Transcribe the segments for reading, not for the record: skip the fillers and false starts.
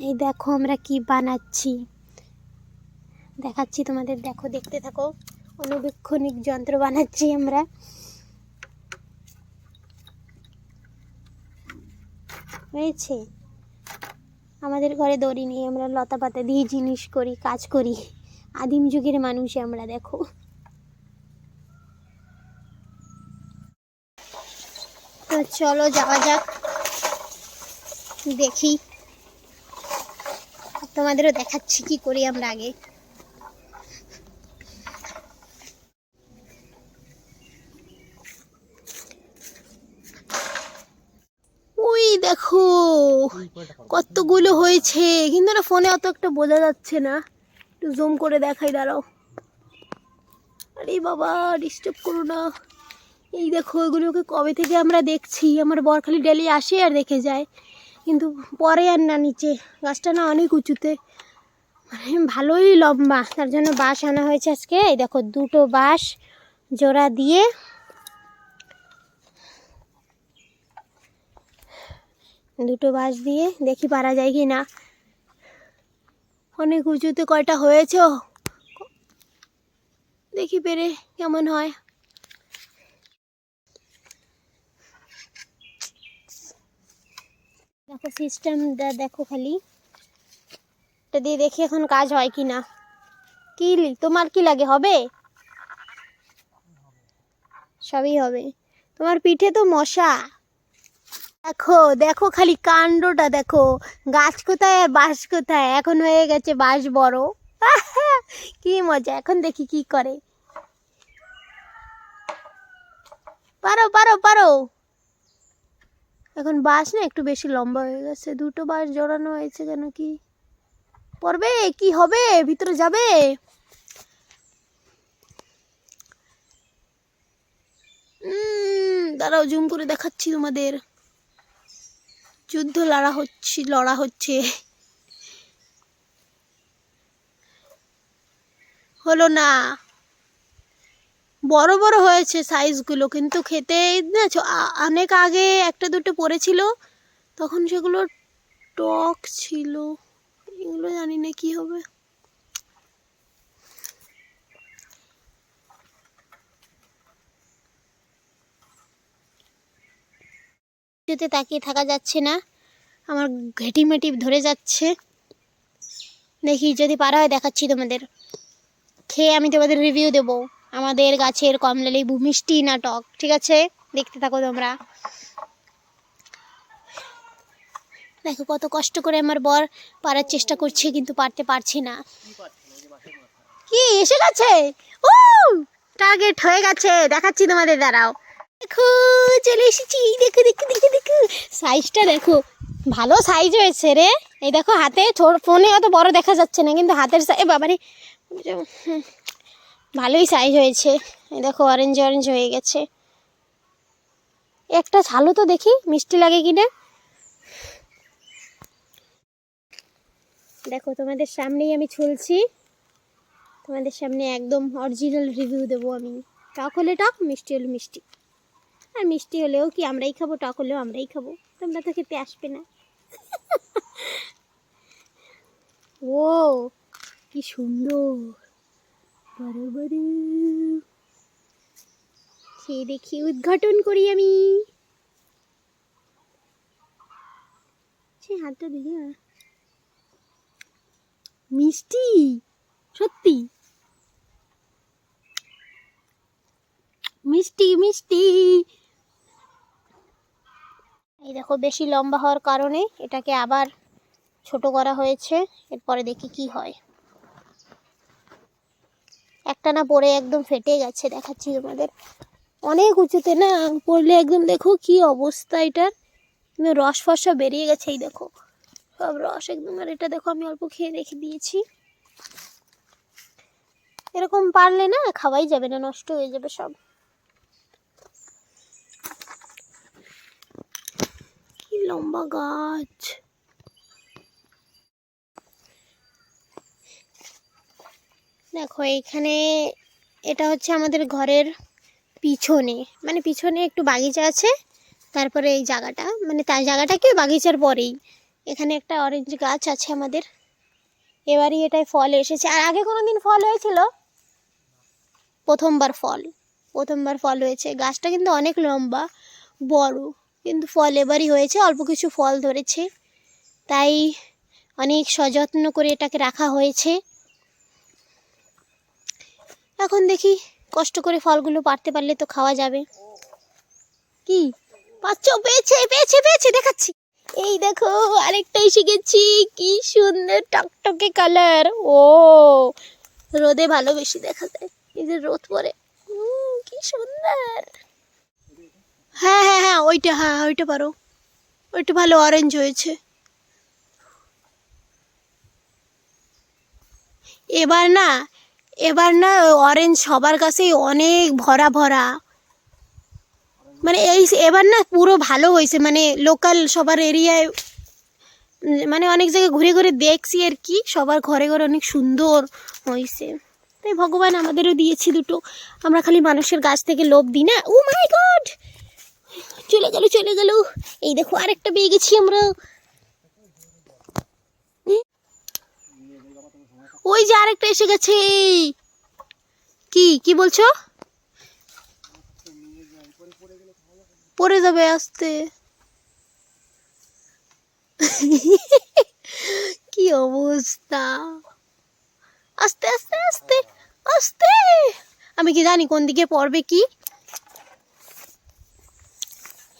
এই দেখো আমরা কি বানাচ্ছি, দেখাচ্ছি তোমাদের, দেখো দেখতে থাকো। অনুবীক্ষণিক যন্ত্র বানাচ্ছি আমরা। হয়েছে, আমাদের ঘরে দড়ি নেই, আমরা লতা পাতা দিয়ে জিনিস করি, কাজ করি। আদিম যুগের মানুষ আমরা, দেখো। তো চলো যাওয়া যাক, দেখি, তোমাদেরও দেখাচ্ছি কি করি আমরা আগে। ওই দেখো কতগুলো হয়েছে, কিন্তু না ফোনে অত একটা বোঝা যাচ্ছে না, একটু জুম করে দেখাই, দাঁড়াও। আরে বাবা, ডিস্টার্ব করো না। এই দেখো, এগুলোকে কবে থেকে আমরা দেখছি, আমার বর খালি ডেলি আসে আর দেখে যায়, কিন্তু পরে আর না। নিচে গাছটা না অনেক উঁচুতে, মানে ভালোই লম্বা, তার জন্য বাঁশ আনা হয়েছে আজকে। এই দেখো, দুটো বাঁশ জোড়া দিয়ে দেখি পারা যায় কি না। অনেক উঁচুতে কয়টা হয়েছে, দেখি পেরে কেমন হয়। দেখো সিস্টেমটা দেখো, খালি এটা দিয়ে দেখি এখন কাজ হয় কি না। কি তোমার কি লাগে, হবে? সবই হবে। তোমার পিঠে তো মশা। দেখো দেখো খালি কাণ্ডটা দেখো, গাছ কোথায় আর বাঁশ কোথায়, এখন হয়ে গেছে বাঁশ বড়। কি মজা, এখন দেখি কি করে। পারো পারো পারো। এখন বাঁশ না একটু বেশি লম্বা হয়ে গেছে, দুটো বাঁশ জড়ানো হয়েছে কেন, কি পড়বে, কি হবে, ভিতরে যাবে? দাঁড়াও, জুম করে দেখাচ্ছি তোমাদের। যুদ্ধ লড়া হচ্ছে। হলো না, বড় বড় হয়েছে সাইজগুলো, কিন্তু খেতে না অনেক আগে একটা দুটো পড়েছিল, তখন সেগুলো টক ছিল। এগুলো জানি না কি হবে। যেতে তাকিয়ে থাকা যাচ্ছে না, আমার ঘেঁটি মেটি ধরে যাচ্ছে। দেখি যদি পারা হয় দেখাচ্ছি তোমাদের, খেয়ে আমি তোমাদের রিভিউ দেবো। আমাদের গাছের কমলা লেবু মিষ্টি না টক, ঠিক আছে? দেখতে থাকো তোমরা। দেখো কত কষ্ট করে আমার বর পারার চেষ্টা করছে, কিন্তু পারতে পারছি না। কি এসে গেছে, ও টার্গেট হয়ে গেছে, দেখাচ্ছি তোমাদের, দাঁড়াও। দেখো চলে এসেছি, দেখো দেখো দেখো দেখো, সাইজটা দেখো, ভালো সাইজ হয়েছে রে। এই দেখো হাতে, ফোনে অত বড় দেখা যাচ্ছে না, কিন্তু হাতের সাইজ বাবারে ভালোই সাইজ হয়েছে। এই দেখো অরেঞ্জ অরেঞ্জ হয়ে গেছে। একটা ছালু তো দেখি মিষ্টি লাগে কিনা। দেখো তোমাদের সামনেই আমি ছুলছি, তোমাদের সামনে একদম অরিজিনাল রিভিউ দেবো আমি। টক হলে টক, মিষ্টি হলে মিষ্টি। আর মিষ্টি হলেও কি আমরাই খাবো, টক হলেও আমরাই খাবো, তোমরা তো খেতে আসবে না। ও কি সুন্দর, বড় খেয়ে দেখি, উদ্ঘাটন করি আমি। সে হাতটা দেখি, মিষ্টি সত্যি, মিষ্টি মিষ্টি। এই দেখো, বেশি লম্বা হওয়ার কারণে এটাকে আবার ছোট করা হয়েছে, এরপরে দেখি কি হয়। একটা না পড়ে একদম ফেটে গেছে, দেখাচ্ছি তোমাদের। অনেক উঁচুতে না, পড়লে একদম দেখো কি অবস্থা এটার, রস ফস সব বেরিয়ে গেছে। এই দেখো সব রস একদম। আর এটা দেখো আমি অল্প খেয়ে রেখে দিয়েছি। এরকম পারলে না খাওয়াই যাবে না, নষ্ট হয়ে যাবে সব। কি লম্বা গাছ, দেখো এইখানে, এটা হচ্ছে আমাদের ঘরের পিছনে, মানে পিছনে একটু বাগিচা আছে, তারপরে এই জায়গাটা, মানে তার জায়গাটা কি বাগিচার পরেই। এখানে একটা অরেঞ্জ গাছ আছে আমাদের, এবারই এটাই ফল এসেছে। আর আগে কোনোদিন ফল হয়েছিল? প্রথমবার ফল হয়েছে। গাছটা কিন্তু অনেক লম্বা বড়, কিন্তু ফল এবারই হয়েছে, অল্প কিছু ফল ধরেছে, তাই অনেক সযত্ন করে এটাকে রাখা হয়েছে। এখন দেখি কষ্ট করে ফলগুলো পারতে পারলে তো খাওয়া যাবে। কি পাচ্ছ? পেয়েছে পেয়েছে পেয়েছে, দেখাচ্ছি। এই দেখো আরেকটা এসে গেছি, কি সুন্দর টকটকে কালার। ও রোদে ভালো বেশি দেখা যায়, এই যে রোদ পড়ে, কি সুন্দর। হ্যাঁ হ্যাঁ হ্যাঁ ওইটা, হ্যাঁ ওইটা পারো, ওইটা ভালো অরেঞ্জ হয়েছে। এবার না অরেঞ্জ সবার কাছেই অনেক ভরা ভরা, মানে এবার না পুরো ভালো হয়েছে, মানে লোকাল সবার এরিয়ায়, মানে অনেক জায়গায় ঘুরে ঘুরে দেখছি আর কি, সবার ঘরে ঘরে অনেক সুন্দর হয়েছে। তাই ভগবান আমাদেরও দিয়েছি দুটো, আমরা খালি মানুষের গাছ থেকে লোভ দিই না। ও মাই গড, চলে গেল। এই দেখো আরেকটা পেয়ে গেছি আমরা। ওই যে আরেকটা এসে গেছে। কি বলছো? পড়ে যাবে আস্তে। কি অবস্থা, আস্তে আস্তে আস্তে আস্তে, আমি কি জানি কোন দিকে পড়বে কি।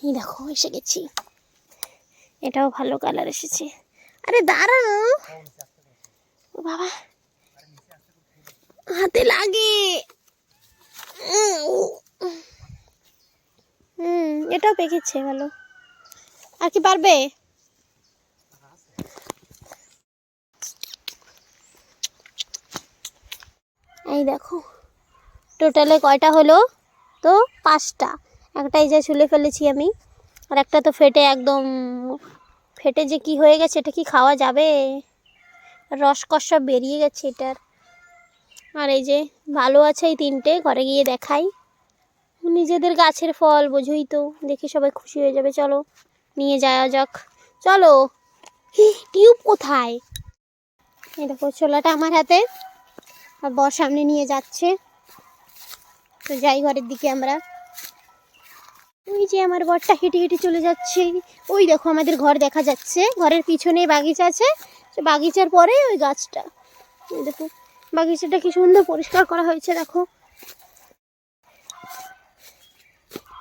এই দেখো এসে গেছি, এটাও ভালো কালার এসেছে। আরে দাঁড়ানো বাবা, হাতে লাগে। এটাও পেকেছে ভালো। আর কি পারবে? এই দেখো টোটালে কয়টা হলো, তো 5টা। একটা এই যে ছুলে ফেলেছি আমি, আর একটা তো ফেটে যে কি হয়ে গেছে, এটা কি খাওয়া যাবে? রস কষা বেরিয়ে গেছে এটার। আর এই যে ভালো আছে এই 3টে, ঘরে গিয়ে দেখাই। নিজেদের গাছের ফল বোঝোই তো, দেখি সবাই খুশি হয়ে যাবে। চলো নিয়ে যাওয়া যাক, চলো। টিউব কোথায়? এই দেখো ছোলাটা আমার হাতে, আর বর সামনে নিয়ে যাচ্ছে। তো যাই ঘরের দিকে আমরা। ওই যে আমার বরটা হেঁটে হেঁটে চলে যাচ্ছে। ওই দেখো আমাদের ঘর দেখা যাচ্ছে, ঘরের পিছনে বাগিচা আছে, সে বাগিচার পরে ওই গাছটা। এই দেখো বাগিচাটা কি সুন্দর পরিষ্কার করা হয়েছে, দেখো।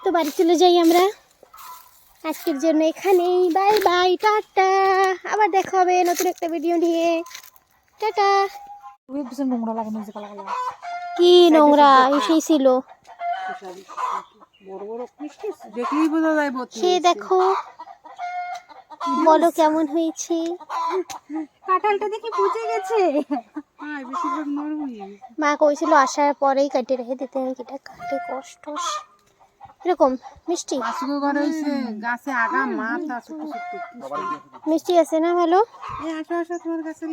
তো বাড়ি চলে যাই আমরা আজকের জন্য এখানেই। Bye bye, tata. আবার দেখা হবে নতুন একটা ভিডিও নিয়ে। টাটা। কি নোংরা এসেই ছিল, সে দেখো। বলো কেমন হয়েছে? কাঁঠালটা দেখি পচে গেছে। মা কইছিল আসার পরেই কেটে রেখে দিতে, এটা কাটে কষ্ট এরকম। মিষ্টি গাছে আগা মাথা মিষ্টি আছে না? ভালো। তোমার কাছে